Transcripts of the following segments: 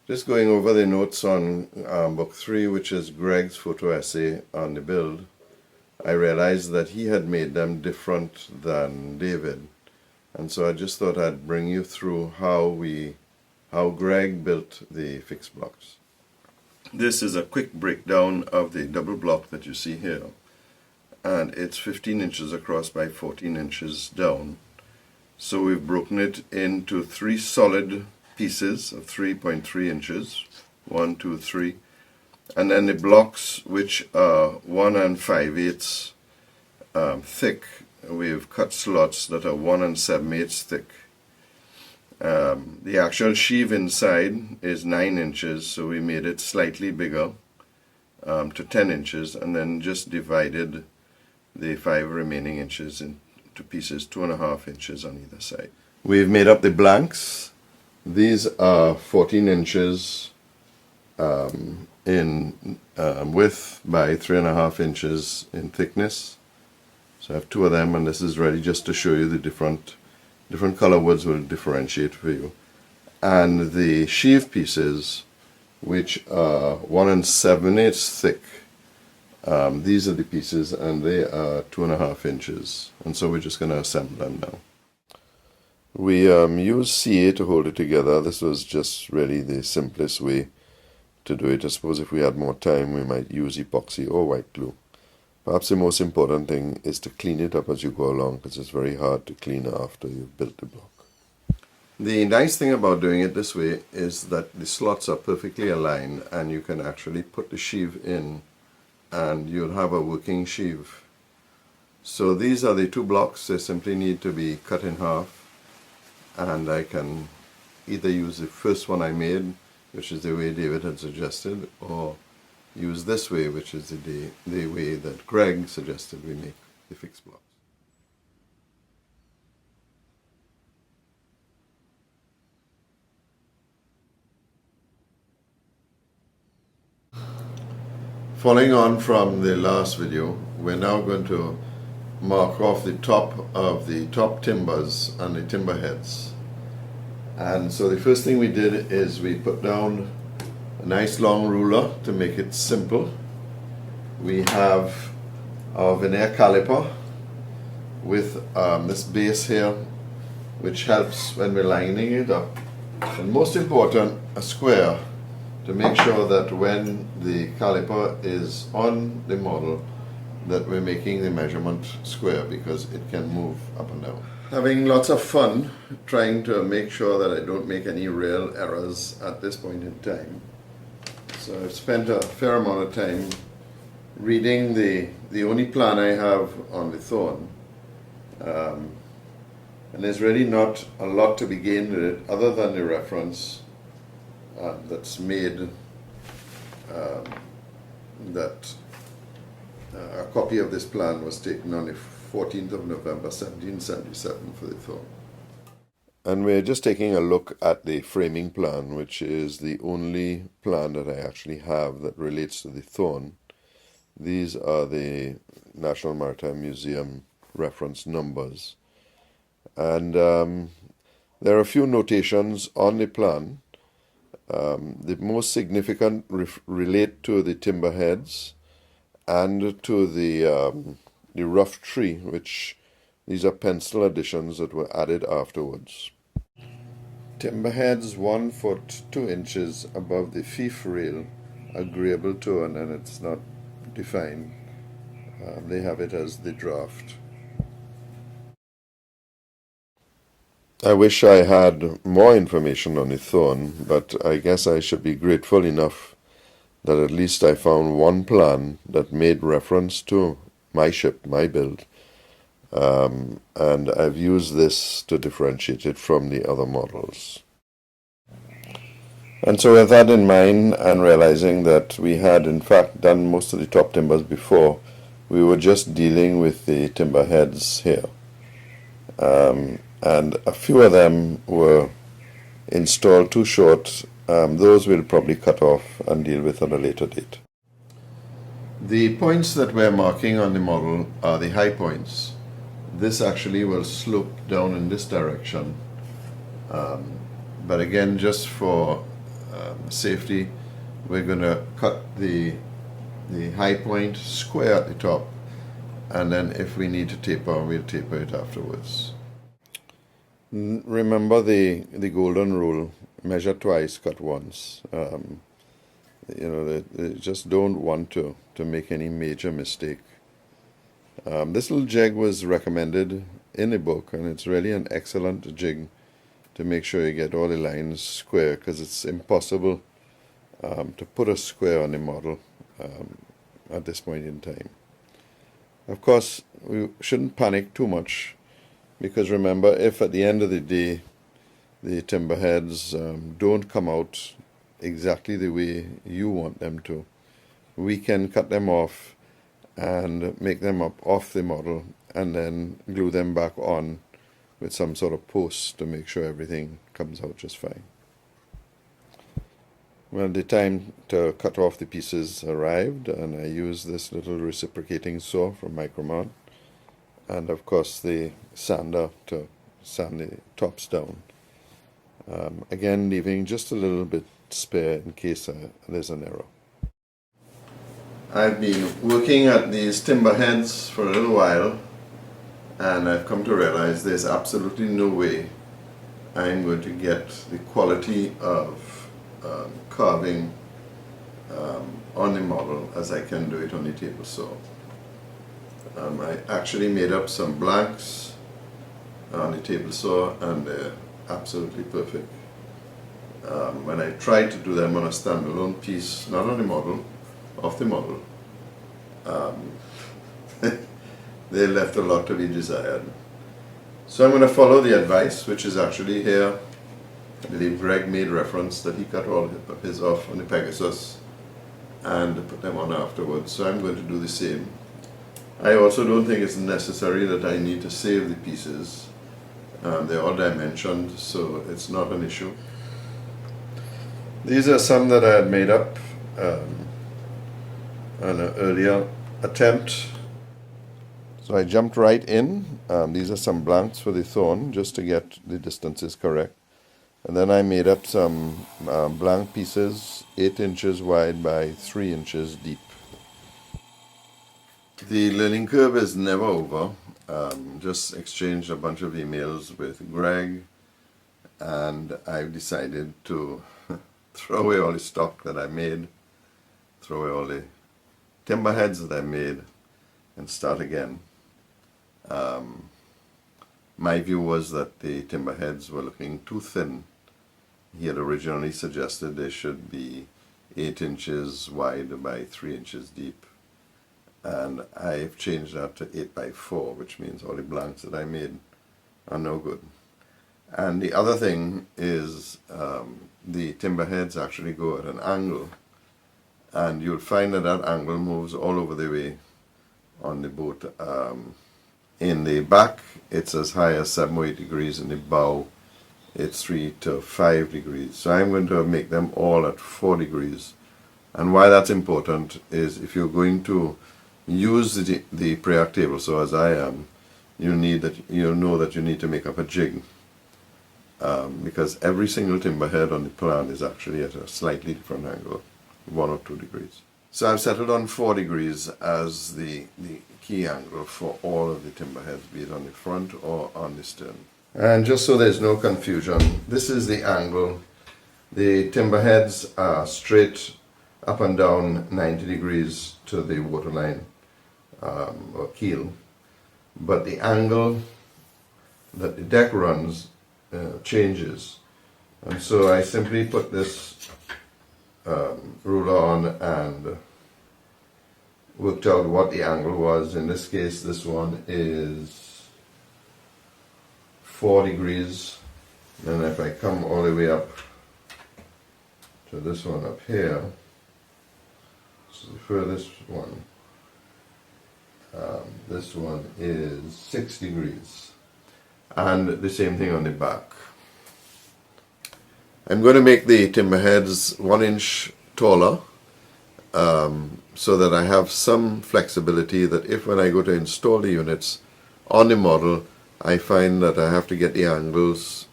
Just going over the notes on book 3, which is Greg's photo essay on the build, I realized that he had made them different than David. And so I just thought I'd bring you through how Greg built the fixed blocks. This is a quick breakdown of the double block that you see here. And it's 15 inches across by 14 inches down. So we've broken it into 3 solid pieces of 3.3 inches, 1, 2, 3, and then the blocks, which are 1 5/8 thick, we've cut slots that are 1 7/8 thick. The actual sheave inside is 9 inches, so we made it slightly bigger to 10 inches, and then just divided the 5 remaining inches into pieces, 2.5 inches on either side. We've made up the blanks. These are 14 inches in width by 3.5 inches in thickness. So I have 2 of them, and this is ready just to show you the different color woods will differentiate for you. And the sheave pieces, which are 1 7/8 thick, these are the pieces, and they are 2.5 inches. And so we're just going to assemble them now. We used CA to hold it together. This was just really the simplest way to do it. I suppose if we had more time, we might use epoxy or white glue. Perhaps the most important thing is to clean it up as you go along, because it's very hard to clean after you've built the block. The nice thing about doing it this way is that the slots are perfectly aligned, and you can actually put the sheave in and you'll have a working sheave. So these are the 2 blocks. They simply need to be cut in half, and I can either use the first one I made, which is the way David had suggested, or use this way, which is the way that Greg suggested we make the fixed blocks. Following on from the last video, we're now going to mark off the top of the top timbers and the timber heads. And so the first thing we did is we put down a nice long ruler to make it simple. We have our veneer caliper with this base here, which helps when we're lining it up. And most important, a square to make sure that when the caliper is on the model, that we're making the measurement square, because it can move up and down. Having lots of fun trying to make sure that I don't make any real errors at this point in time. So I've spent a fair amount of time reading the only plan I have on the Thorn. And there's really not a lot to be gained with it other than the reference that's made, that a copy of this plan was taken on the 14th of November 1777 for the Thorn. And we're just taking a look at the framing plan, which is the only plan that I actually have that relates to the Thorn. These are the National Maritime Museum reference numbers. And there are a few notations on the plan. The most significant relate to the timber heads and to the rough tree, which these are pencil additions that were added afterwards. Timber heads 1 foot 2 inches above the fief rail, agreeable to, and then it's not defined. They have it as the draft. I wish I had more information on the Thorn, but I guess I should be grateful enough that at least I found one plan that made reference to my ship, my build, and I've used this to differentiate it from the other models. And so with that in mind, and realizing that we had in fact done most of the top timbers before, we were just dealing with the timber heads here. And a few of them were installed too short. Those we'll probably cut off and deal with at a later date. The points that we're marking on the model are the high points. This actually will slope down in this direction. But again, just for safety, we're going to cut the high point square at the top, and then if we need to taper, we'll taper it afterwards. Remember the golden rule: measure twice, cut once. They just don't want to make any major mistake. This little jig was recommended in the book, and it's really an excellent jig to make sure you get all the lines square, because it's impossible to put a square on the model at this point in time. Of course, we shouldn't panic too much, because remember, if at the end of the day the timber heads don't come out exactly the way you want them to, we can cut them off and make them up off the model and then glue them back on with some sort of post to make sure everything comes out just fine. Well, the time to cut off the pieces arrived, and I used this little reciprocating saw from Micromart, and of course the sander to sand the tops down. Again, leaving just a little bit spare in case there's an error. I've been working at these timber heads for a little while, and I've come to realize there's absolutely no way I'm going to get the quality of carving on the model as I can do it on the table saw. I actually made up some blanks on the table saw, and they're absolutely perfect. When I tried to do them on a standalone piece, not on the model, off the model, they left a lot to be desired. So I'm going to follow the advice, which is actually here. I believe Greg made reference that he cut all of his off on the Pegasus and put them on afterwards. So I'm going to do the same. I also don't think it's necessary that I need to save the pieces. They're all dimensioned, so it's not an issue. These are some that I had made up on an earlier attempt. So I jumped right in. These are some blanks for the Thorn, just to get the distances correct. And then I made up some blank pieces, 8 inches wide by 3 inches deep. The learning curve is never over. Just exchanged a bunch of emails with Greg, and I've decided to throw away all the stock that I made, throw away all the timber heads that I made, and start again. My view was that the timber heads were looking too thin. He had originally suggested they should be 8 inches wide by 3 inches deep, and I've changed that to 8 by 4, which means all the blanks that I made are no good. And the other thing is the timber heads actually go at an angle, and you'll find that that angle moves all over the way on the boat. In the back, it's as high as 7 or 8 degrees. In the bow, it's 3 to 5 degrees. So I'm going to make them all at 4 degrees. And why that's important is if you're going to use the pre-arc table saw as I am, you know that you need to make up a jig. Because every single timber head on the plan is actually at a slightly different angle, 1 or 2 degrees. So I've settled on 4 degrees as the key angle for all of the timber heads, be it on the front or on the stern. And just so there's no confusion, this is the angle. The timber heads are straight up and down 90 degrees to the waterline or keel, but the angle that the deck runs changes. And so I simply put this ruler on and worked out what the angle was. In this case, this one is 4 degrees. And if I come all the way up to this one up here, this is the furthest one, this one is 6 degrees. And the same thing on the back. I'm going to make the timber heads 1 inch taller, so that I have some flexibility that if when I go to install the units on the model, I find that I have to get the angles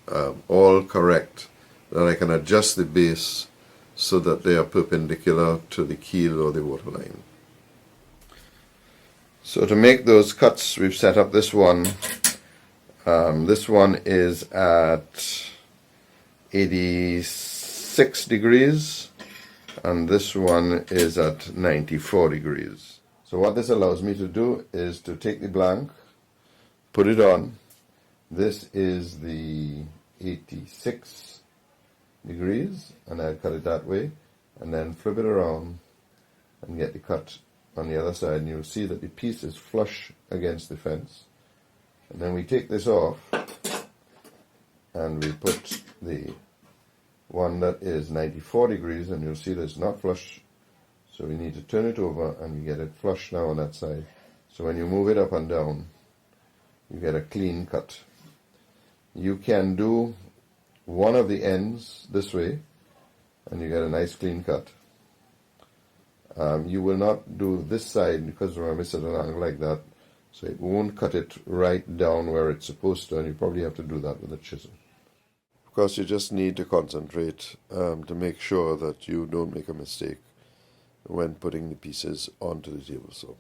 all correct, that I can adjust the base so that they are perpendicular to the keel or the waterline. So to make those cuts, we've set up this one. This one is at 86 degrees, and this one is at 94 degrees. So what this allows me to do is to take the blank, put it on. This is the 86 degrees, and I'll cut it that way, and then flip it around and get the cut on the other side, and you'll see that the piece is flush against the fence. And then we take this off and we put the one that is 94 degrees, and you'll see that it's not flush, so we need to turn it over and you get it flush now on that side. So when you move it up and down, you get a clean cut. You can do one of the ends this way and you get a nice clean cut. You will not do this side because remember it's at an angle like that, so it won't cut it right down where it's supposed to, and you probably have to do that with a chisel. Of course, you just need to concentrate to make sure that you don't make a mistake when putting the pieces onto the table saw.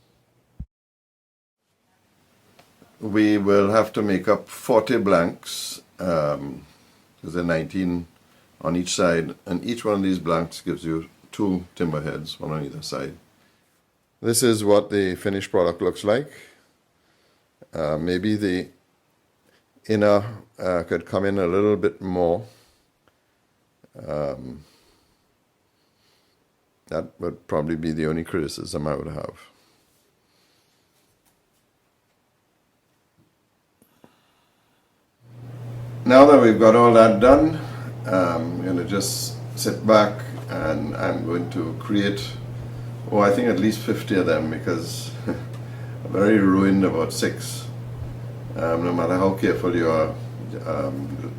We will have to make up 40 blanks, because there are 19 on each side, and each one of these blanks gives you 2 timber heads, one on either side. This is what the finished product looks like. Maybe the inner could come in a little bit more. That would probably be the only criticism I would have. Now that we've got all that done, I'm going to just sit back and I'm going to create, I think at least 50 of them, because I've already ruined about 6. No matter how careful you are,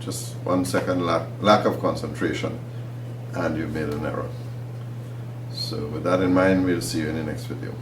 just 1 second lack of concentration and you've made an error. So with that in mind, we'll see you in the next video.